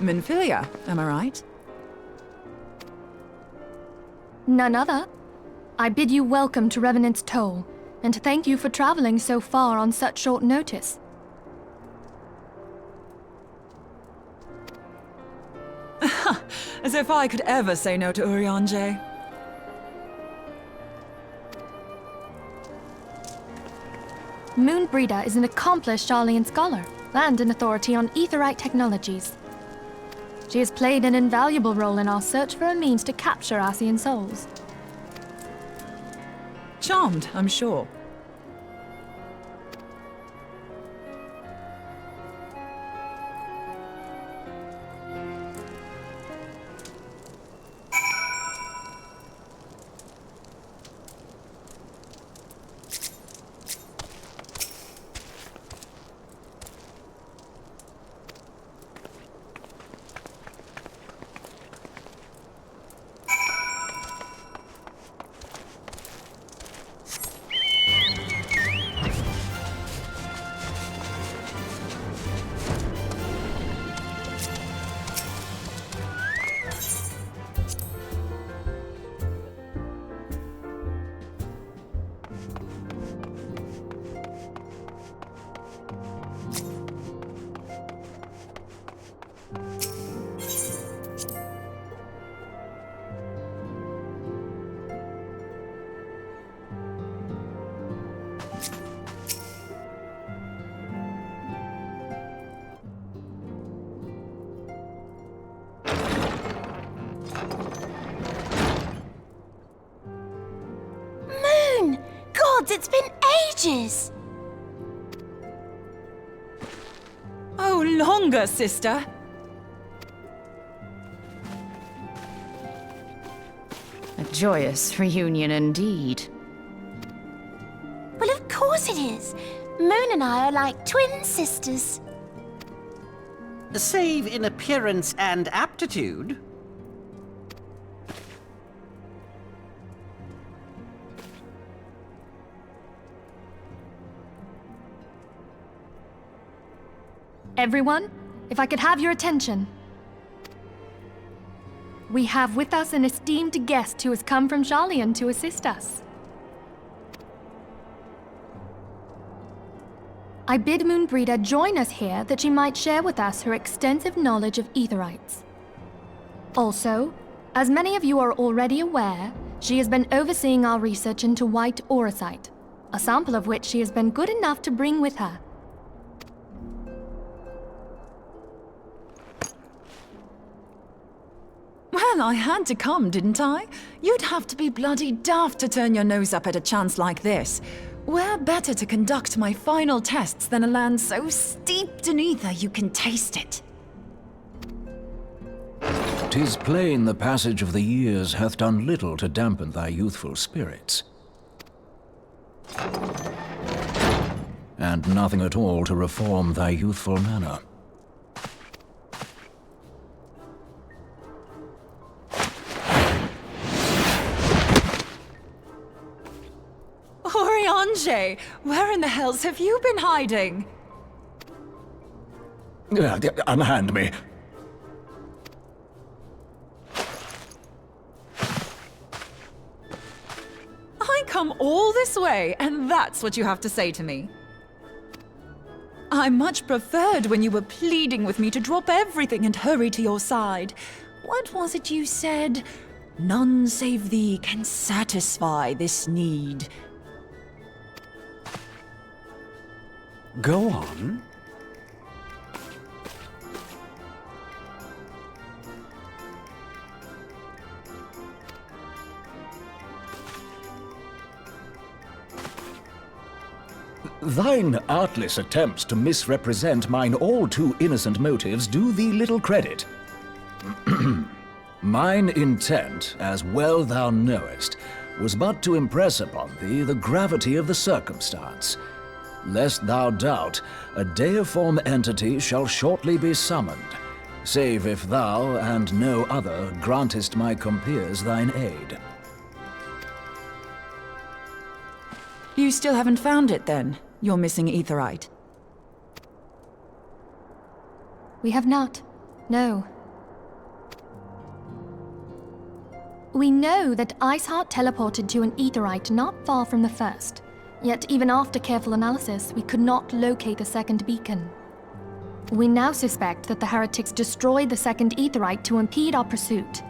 Minfilia, am I right? None other. I bid you welcome to Revenant's Toll, and thank you for traveling so far on such short notice. As if I could ever say no to Urianger. Moonbreeder is an accomplished Sharlayan scholar, and an authority on Aetheryte technologies. She has played an invaluable role in our search for a means to capture Ascian souls. Charmed, I'm sure. It's been ages! Oh, longer, sister! A joyous reunion indeed. Well, of course it is. Moon and I are like twin sisters. Save in appearance and aptitude. Everyone, if I could have your attention. We have with us an esteemed guest who has come from Sharlayan to assist us. I bid Moonbreeder join us here that she might share with us her extensive knowledge of Aetherites. Also, as many of you are already aware, she has been overseeing our research into white auracite, a sample of which she has been good enough to bring with her. Well, I had to come, didn't I? You'd have to be bloody daft to turn your nose up at a chance like this. Where better to conduct my final tests than a land so steeped in ether you can taste it? 'Tis plain the passage of the years hath done little to dampen thy youthful spirits. And nothing at all to reform thy youthful manner. Urianger, where in the hells have you been hiding? Unhand me. I come all this way, and that's what you have to say to me. I much preferred when you were pleading with me to drop everything and hurry to your side. What was it you said? None save thee can satisfy this need. Go on. Thine artless attempts to misrepresent mine all too innocent motives do thee little credit. Mine intent, as well thou knowest, was but to impress upon thee the gravity of the circumstance. Lest thou doubt, a deiform entity shall shortly be summoned, save if thou and no other grantest my compeers thine aid. You still haven't found it, then? Your missing Aetherite? We have not. No. We know that Iceheart teleported to an Aetheryte not far from the first. Yet even after careful analysis, we could not locate the second beacon. We now suspect that the heretics destroyed the second Aetheryte to impede our pursuit.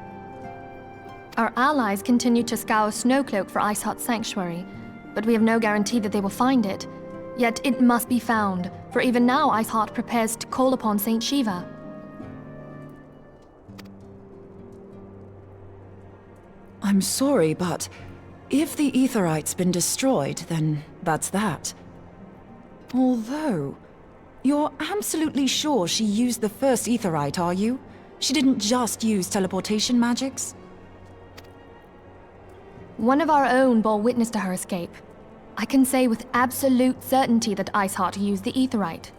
Our allies continue to scour Snowcloak for Iceheart's sanctuary, but we have no guarantee that they will find it. Yet it must be found, for even now Iceheart prepares to call upon Saint Shiva. I'm sorry, but if the Aetheryte's been destroyed, then that's that. Although, you're absolutely sure she used the first Aetheryte, are you? She didn't just use teleportation magics? One of our own bore witness to her escape. I can say with absolute certainty that Iceheart used the Aetheryte.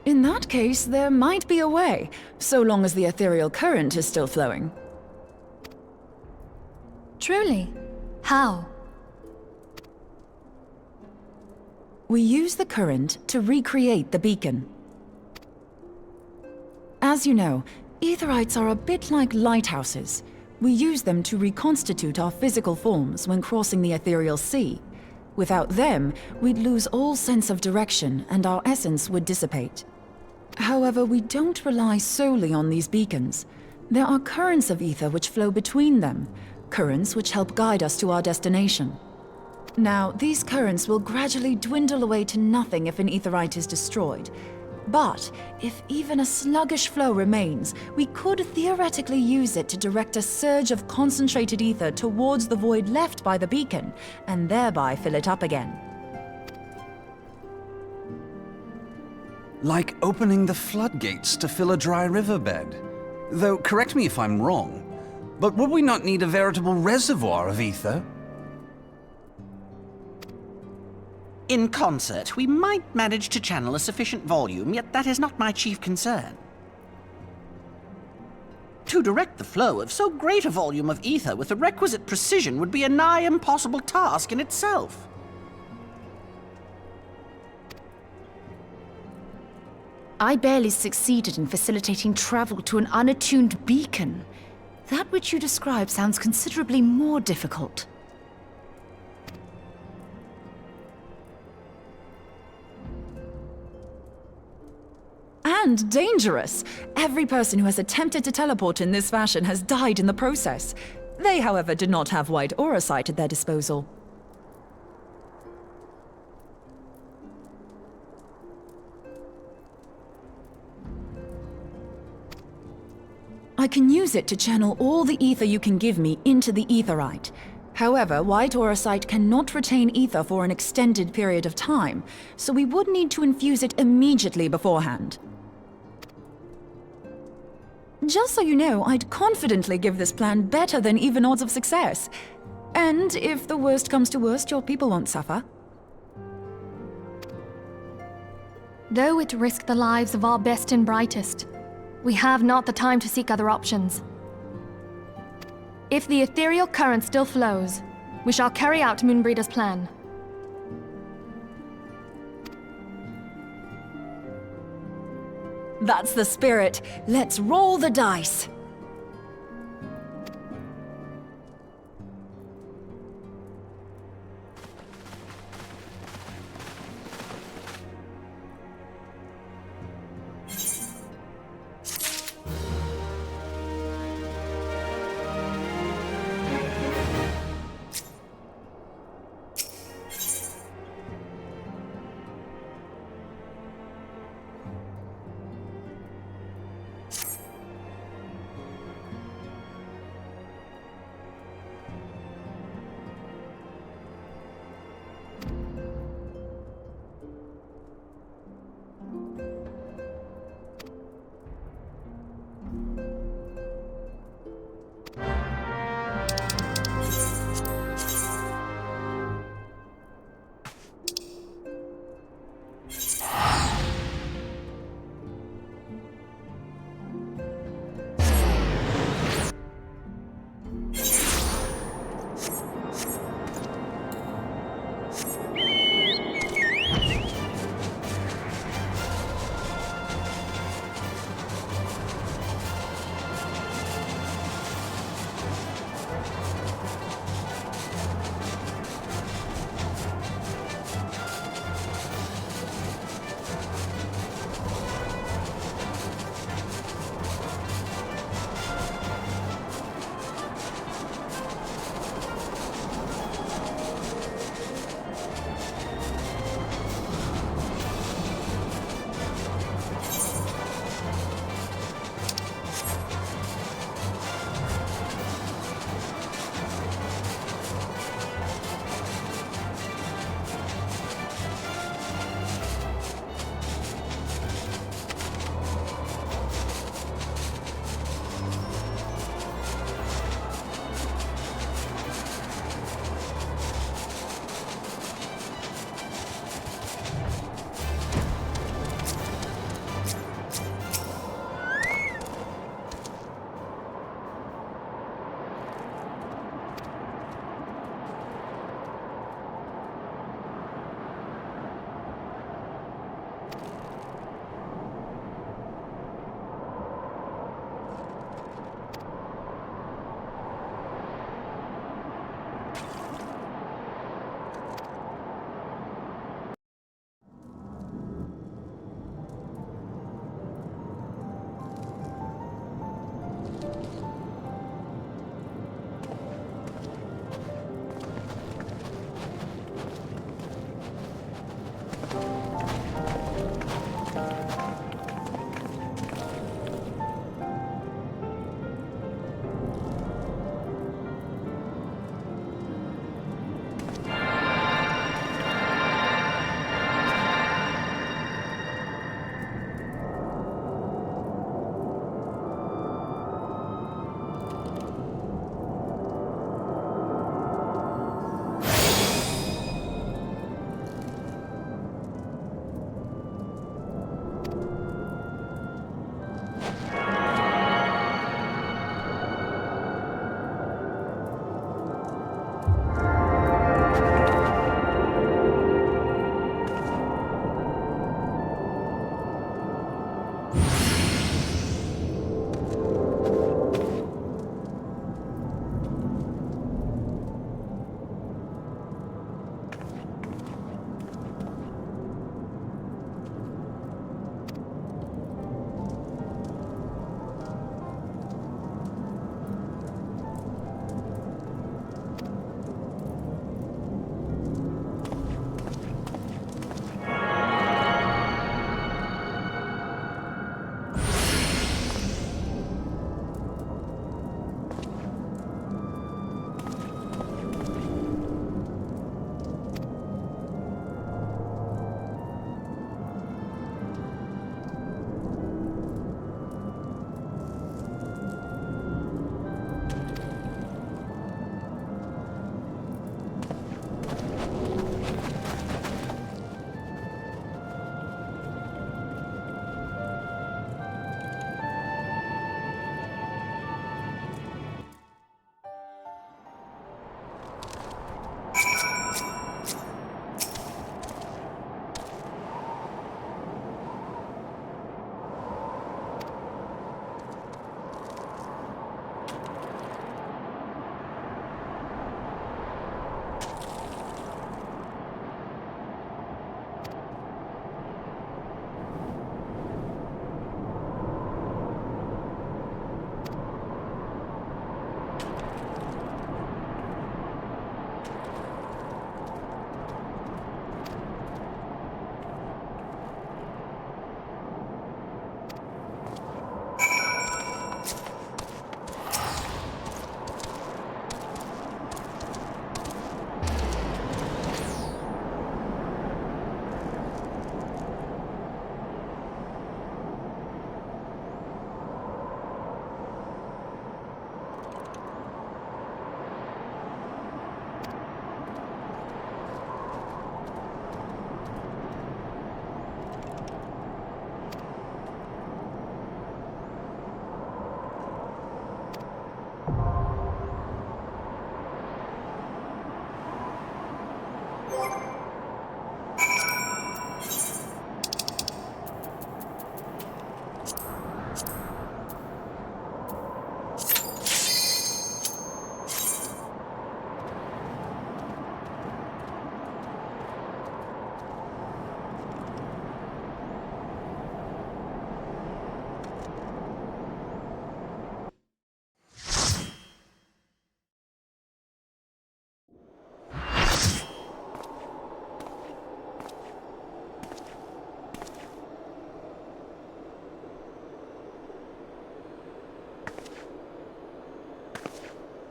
In that case, there might be a way, so long as the ethereal current is still flowing. Truly? How? We use the current to recreate the beacon. As you know, Aetherites are a bit like lighthouses. We use them to reconstitute our physical forms when crossing the ethereal sea. Without them, we'd lose all sense of direction and our essence would dissipate. However, we don't rely solely on these beacons. There are currents of ether which flow between them, currents which help guide us to our destination. Now, these currents will gradually dwindle away to nothing if an Aetherite is destroyed. But if even a sluggish flow remains, we could theoretically use it to direct a surge of concentrated ether towards the void left by the beacon, and thereby fill it up again. Like opening the floodgates to fill a dry riverbed. Though, correct me if I'm wrong, but would we not need a veritable reservoir of ether? In concert, we might manage to channel a sufficient volume, yet that is not my chief concern. To direct the flow of so great a volume of ether with the requisite precision would be a nigh impossible task in itself. I barely succeeded in facilitating travel to an unattuned beacon. That which you describe sounds considerably more difficult. And dangerous! Every person who has attempted to teleport in this fashion has died in the process. They, however, did not have wide aura sight at their disposal. I can use it to channel all the ether you can give me into the Aetherite. However, White Aura Sight cannot retain ether for an extended period of time, so we would need to infuse it immediately beforehand. Just so you know, I'd confidently give this plan better than even odds of success. And if the worst comes to worst, your people won't suffer. Though it risked the lives of our best and brightest, we have not the time to seek other options. If the ethereal current still flows, we shall carry out Moonbreeder's plan. That's the spirit. Let's roll the dice.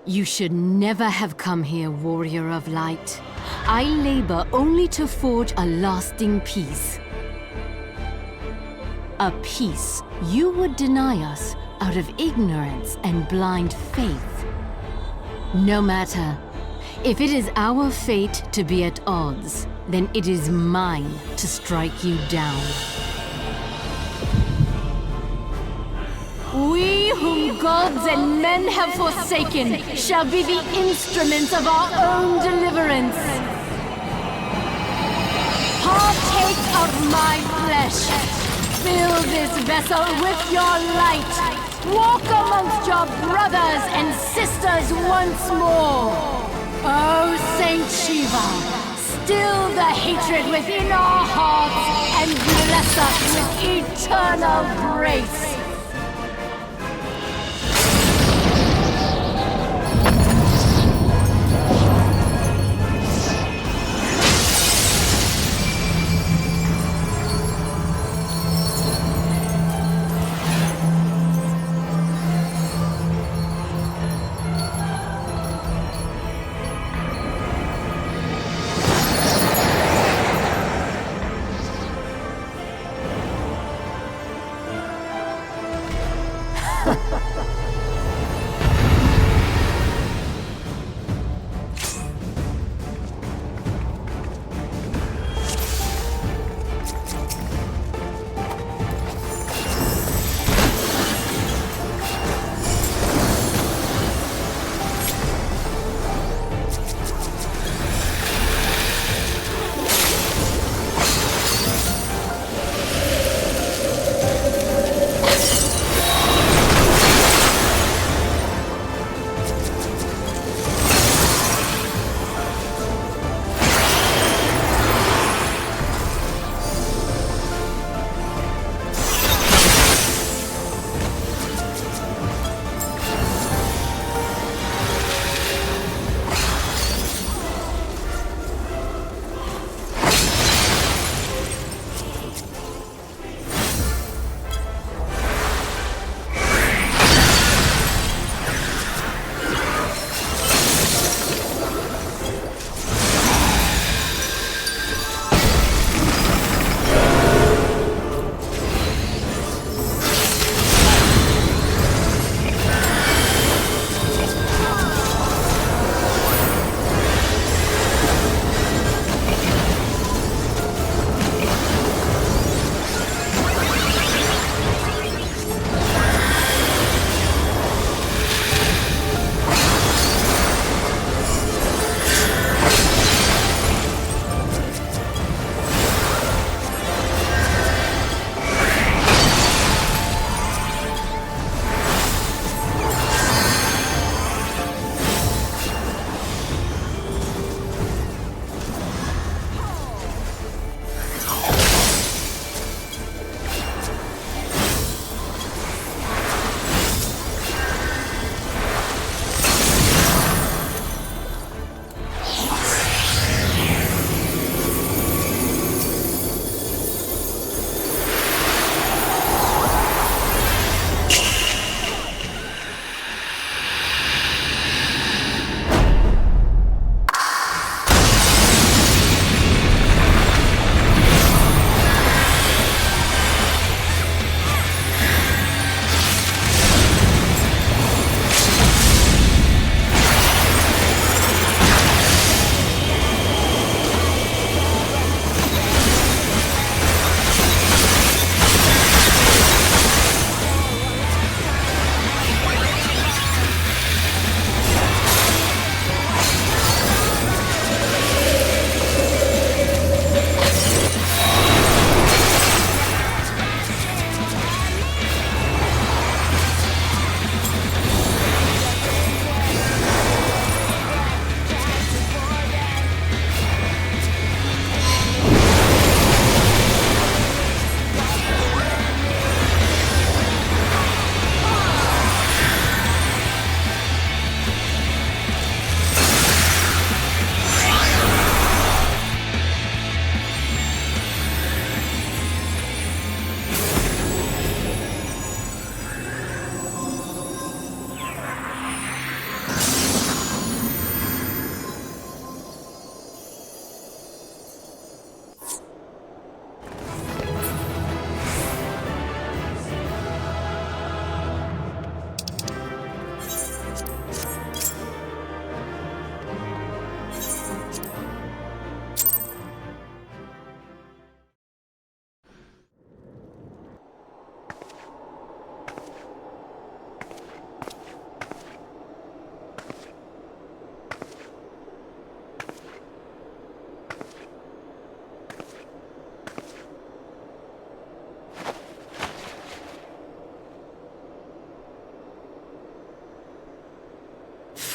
You should never have come here, Warrior of Light. I labor only to forge a lasting peace. A peace you would deny us out of ignorance and blind faith. No matter. If it is our fate to be at odds, then it is mine to strike you down. We whom gods and men have forsaken shall be the instruments of our own deliverance. Partake of my flesh. Fill this vessel with your light. Walk amongst your brothers and sisters once more. Oh, Saint Shiva, still the hatred within our hearts and bless us with eternal grace.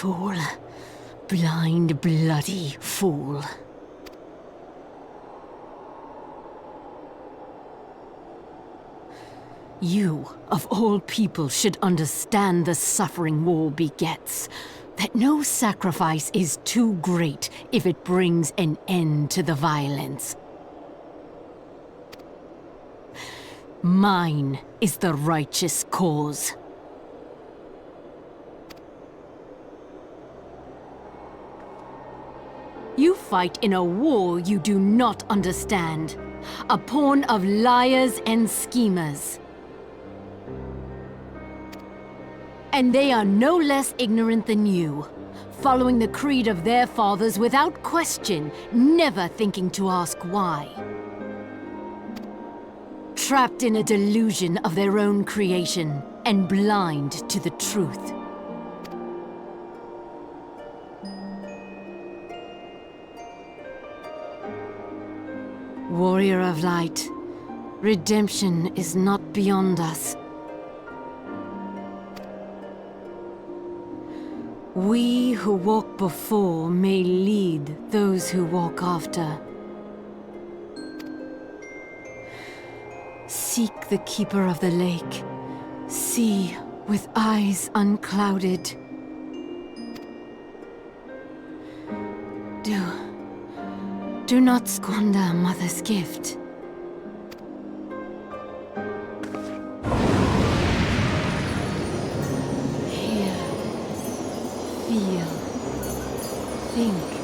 Fool. Blind, bloody fool. You, of all people, should understand the suffering war begets. That no sacrifice is too great if it brings an end to the violence. Mine is the righteous cause. You fight in a war you do not understand. A pawn of liars and schemers. And they are no less ignorant than you, following the creed of their fathers without question, never thinking to ask why. Trapped in a delusion of their own creation, and blind to the truth. Warrior of Light, redemption is not beyond us. We who walk before may lead those who walk after. Seek the Keeper of the Lake. See with eyes unclouded. Do not squander Mother's gift. Hear, feel, think.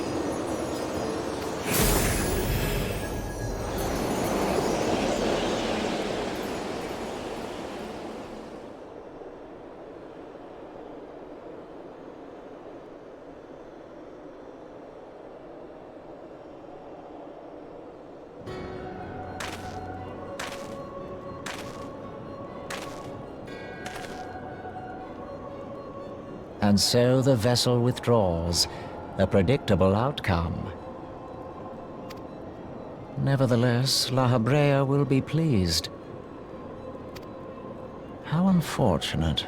And so the vessel withdraws, a predictable outcome. Nevertheless, La Habrea will be pleased. How unfortunate.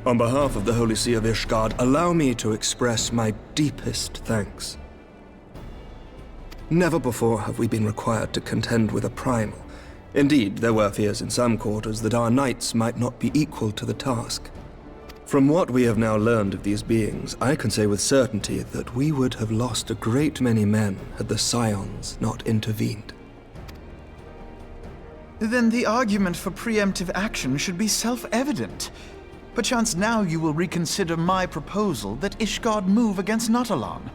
On behalf of the Holy See of Ishgard, allow me to express my deepest thanks. Never before have we been required to contend with a primal. Indeed, there were fears in some quarters that our knights might not be equal to the task. From what we have now learned of these beings, I can say with certainty that we would have lost a great many men had the Scions not intervened. Then the argument for preemptive action should be self-evident. Perchance now you will reconsider my proposal that Ishgard move against Natalan.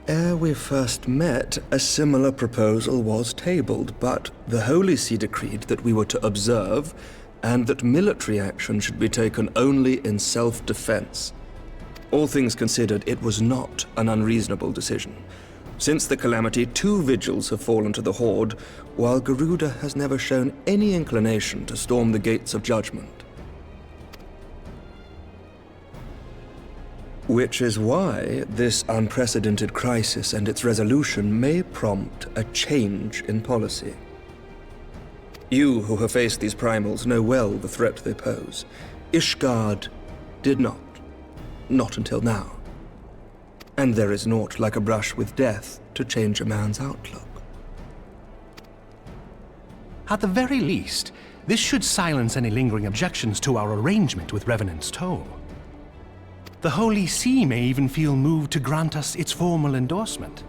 Ere we first met, a similar proposal was tabled, but the Holy See decreed that we were to observe, and that military action should be taken only in self-defense. All things considered, it was not an unreasonable decision. Since the calamity, 2 vigils have fallen to the Horde, while Garuda has never shown any inclination to storm the gates of judgment. Which is why this unprecedented crisis and its resolution may prompt a change in policy. You who have faced these primals know well the threat they pose. Ishgard did not. Not until now. And there is naught like a brush with death to change a man's outlook. At the very least, this should silence any lingering objections to our arrangement with Revenant's Toll. The Holy See may even feel moved to grant us its formal endorsement.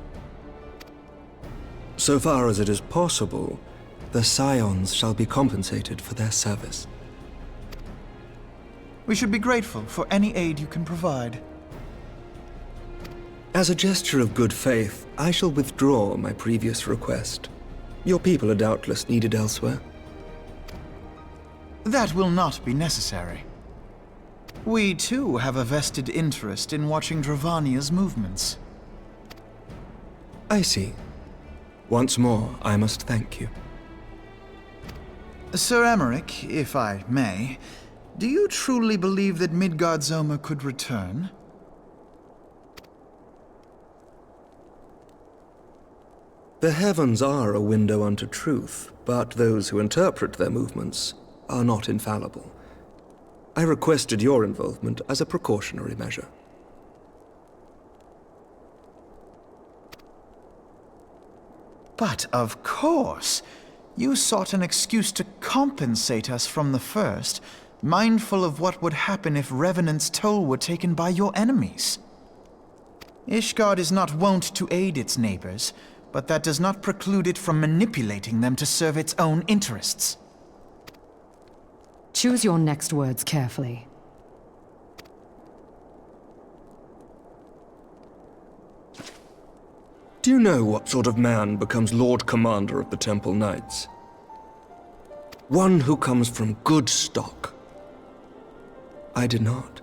So far as it is possible, the Scions shall be compensated for their service. We should be grateful for any aid you can provide. As a gesture of good faith, I shall withdraw my previous request. Your people are doubtless needed elsewhere. That will not be necessary. We, too, have a vested interest in watching Dravania's movements. I see. Once more, I must thank you. Sir Emmerich, if I may, do you truly believe that Midgard-Zoma could return? The heavens are a window unto truth, but those who interpret their movements are not infallible. I requested your involvement as a precautionary measure. But of course, you sought an excuse to compensate us from the first, mindful of what would happen if Revenant's Toll were taken by your enemies. Ishgard is not wont to aid its neighbors, but that does not preclude it from manipulating them to serve its own interests. Choose your next words carefully. Do you know what sort of man becomes Lord Commander of the Temple Knights? One who comes from good stock. I did not.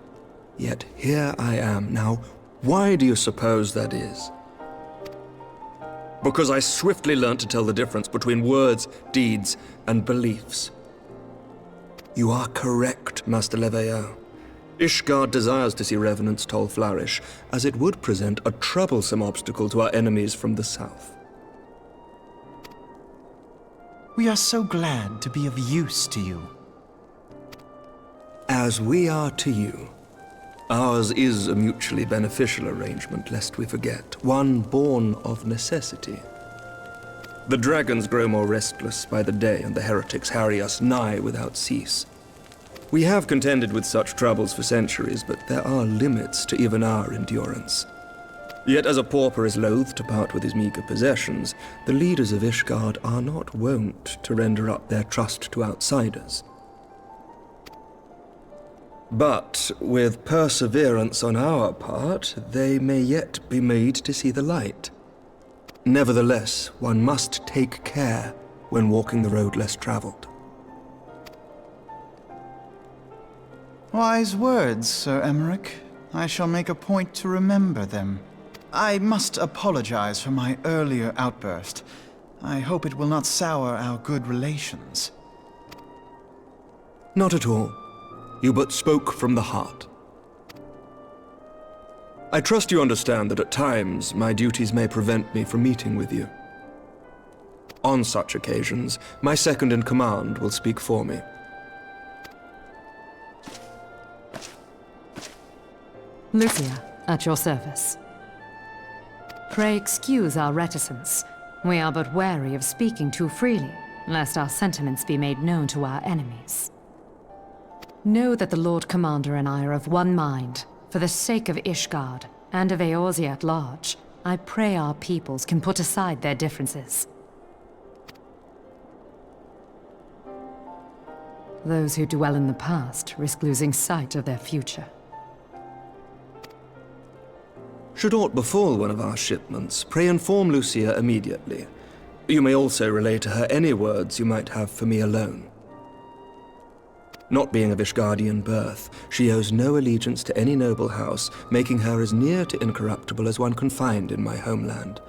Yet here I am now. Why do you suppose that is? Because I swiftly learned to tell the difference between words, deeds, and beliefs. You are correct, Master Leveilleur. Ishgard desires to see Revenant's Toll flourish, as it would present a troublesome obstacle to our enemies from the south. We are so glad to be of use to you. As we are to you. Ours is a mutually beneficial arrangement, lest we forget, one born of necessity. The dragons grow more restless by the day, and the heretics harry us nigh without cease. We have contended with such troubles for centuries, but there are limits to even our endurance. Yet as a pauper is loath to part with his meager possessions, the leaders of Ishgard are not wont to render up their trust to outsiders. But with perseverance on our part, they may yet be made to see the light. Nevertheless, one must take care when walking the road less traveled. Wise words, Sir Emmerich. I shall make a point to remember them. I must apologize for my earlier outburst. I hope it will not sour our good relations. Not at all. You but spoke from the heart. I trust you understand that at times my duties may prevent me from meeting with you. On such occasions, my second-in-command will speak for me. Lucia, at your service. Pray excuse our reticence. We are but wary of speaking too freely, lest our sentiments be made known to our enemies. Know that the Lord Commander and I are of one mind. For the sake of Ishgard, and of Eorzea at large, I pray our peoples can put aside their differences. Those who dwell in the past risk losing sight of their future. Should aught befall one of our shipments, pray inform Lucia immediately. You may also relay to her any words you might have for me alone. Not being of Ishgardian birth, she owes no allegiance to any noble house, making her as near to incorruptible as one can find in my homeland.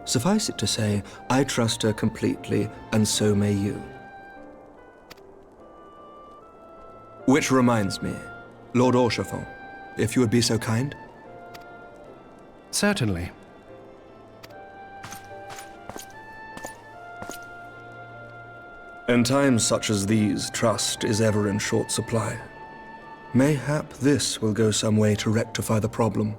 Suffice it to say, I trust her completely, and so may you. Which reminds me, Lord Orchefort, if you would be so kind? Certainly. In times such as these, trust is ever in short supply. Mayhap this will go some way to rectify the problem.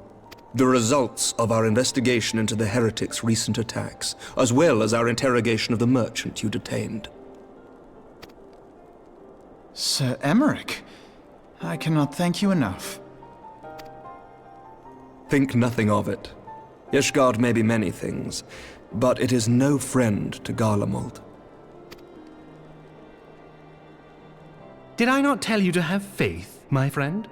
The results of our investigation into the heretics' recent attacks, as well as our interrogation of the merchant you detained. Sir Emmerich, I cannot thank you enough. Think nothing of it. Ishgard may be many things, but it is no friend to Garlemald. Did I not tell you to have faith, my friend?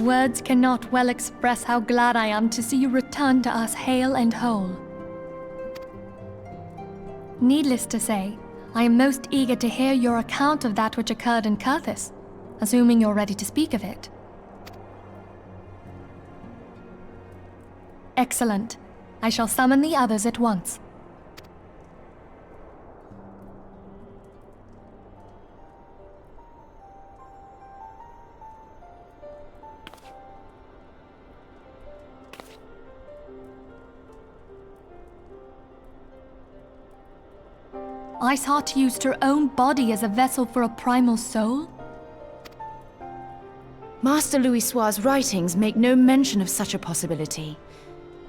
Words cannot well express how glad I am to see you return to us hale and whole. Needless to say, I am most eager to hear your account of that which occurred in Kurthis, assuming you're ready to speak of it. Excellent. I shall summon the others at once. Iceheart used her own body as a vessel for a primal soul? Master Louisoir's writings make no mention of such a possibility.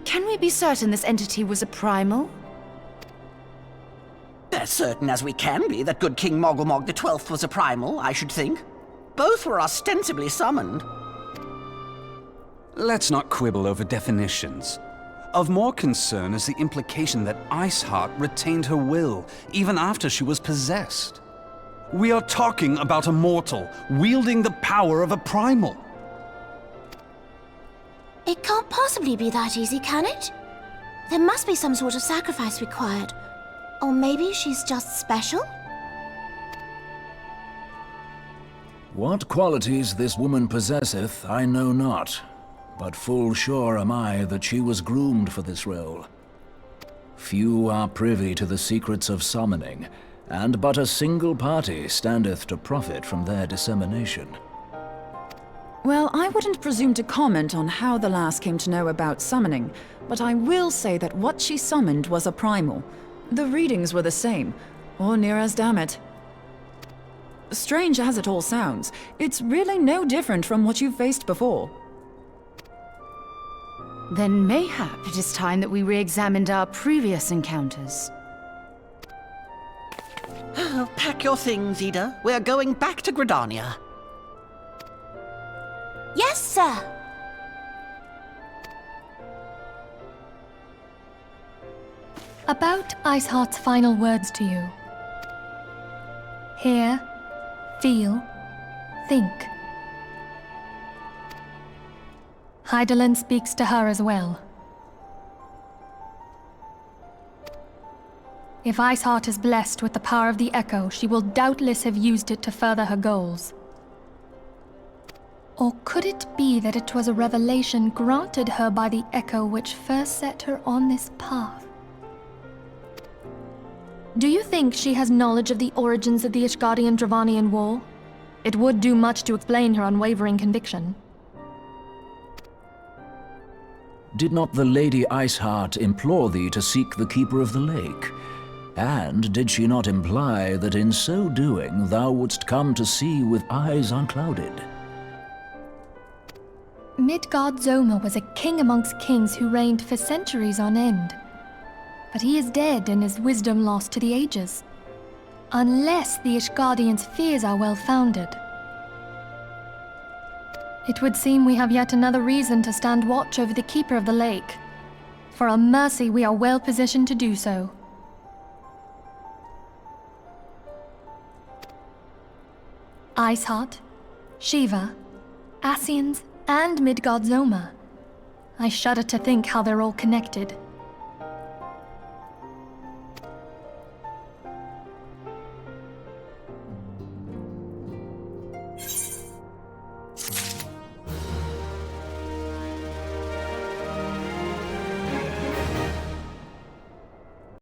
Can we be certain this entity was a primal? As certain as we can be that good King Moggelmog XII was a primal, I should think. Both were ostensibly summoned. Let's not quibble over definitions. Of more concern is the implication that Iceheart retained her will, even after she was possessed. We are talking about a mortal, wielding the power of a primal. It can't possibly be that easy, can it? There must be some sort of sacrifice required. Or maybe she's just special? What qualities this woman possesseth, I know not. But full sure am I that she was groomed for this role. Few are privy to the secrets of summoning, and but a single party standeth to profit from their dissemination. Well, I wouldn't presume to comment on how the lass came to know about summoning, but I will say that what she summoned was a primal. The readings were the same, or near as damn it. Strange as it all sounds, it's really no different from what you've faced before. Then mayhap it is time that we re-examined our previous encounters. Pack your things, Ida. We're going back to Gridania. Yes, sir. About Iceheart's final words to you. Hear, feel, think. Hydaelyn speaks to her as well. If Iceheart is blessed with the power of the Echo, she will doubtless have used it to further her goals. Or could it be that it was a revelation granted her by the Echo which first set her on this path? Do you think she has knowledge of the origins of the Ishgardian-Dravanian War? It would do much to explain her unwavering conviction. Did not the Lady Iceheart implore thee to seek the Keeper of the Lake? And did she not imply that in so doing thou wouldst come to see with eyes unclouded? Midgard-Zoma was a king amongst kings who reigned for centuries on end. But he is dead and his wisdom lost to the ages. Unless the Ishgardians' fears are well-founded. It would seem we have yet another reason to stand watch over the Keeper of the Lake. For a mercy, we are well positioned to do so. Iceheart, Shiva, Ascians, and Midgard-Zoma. I shudder to think how they're all connected.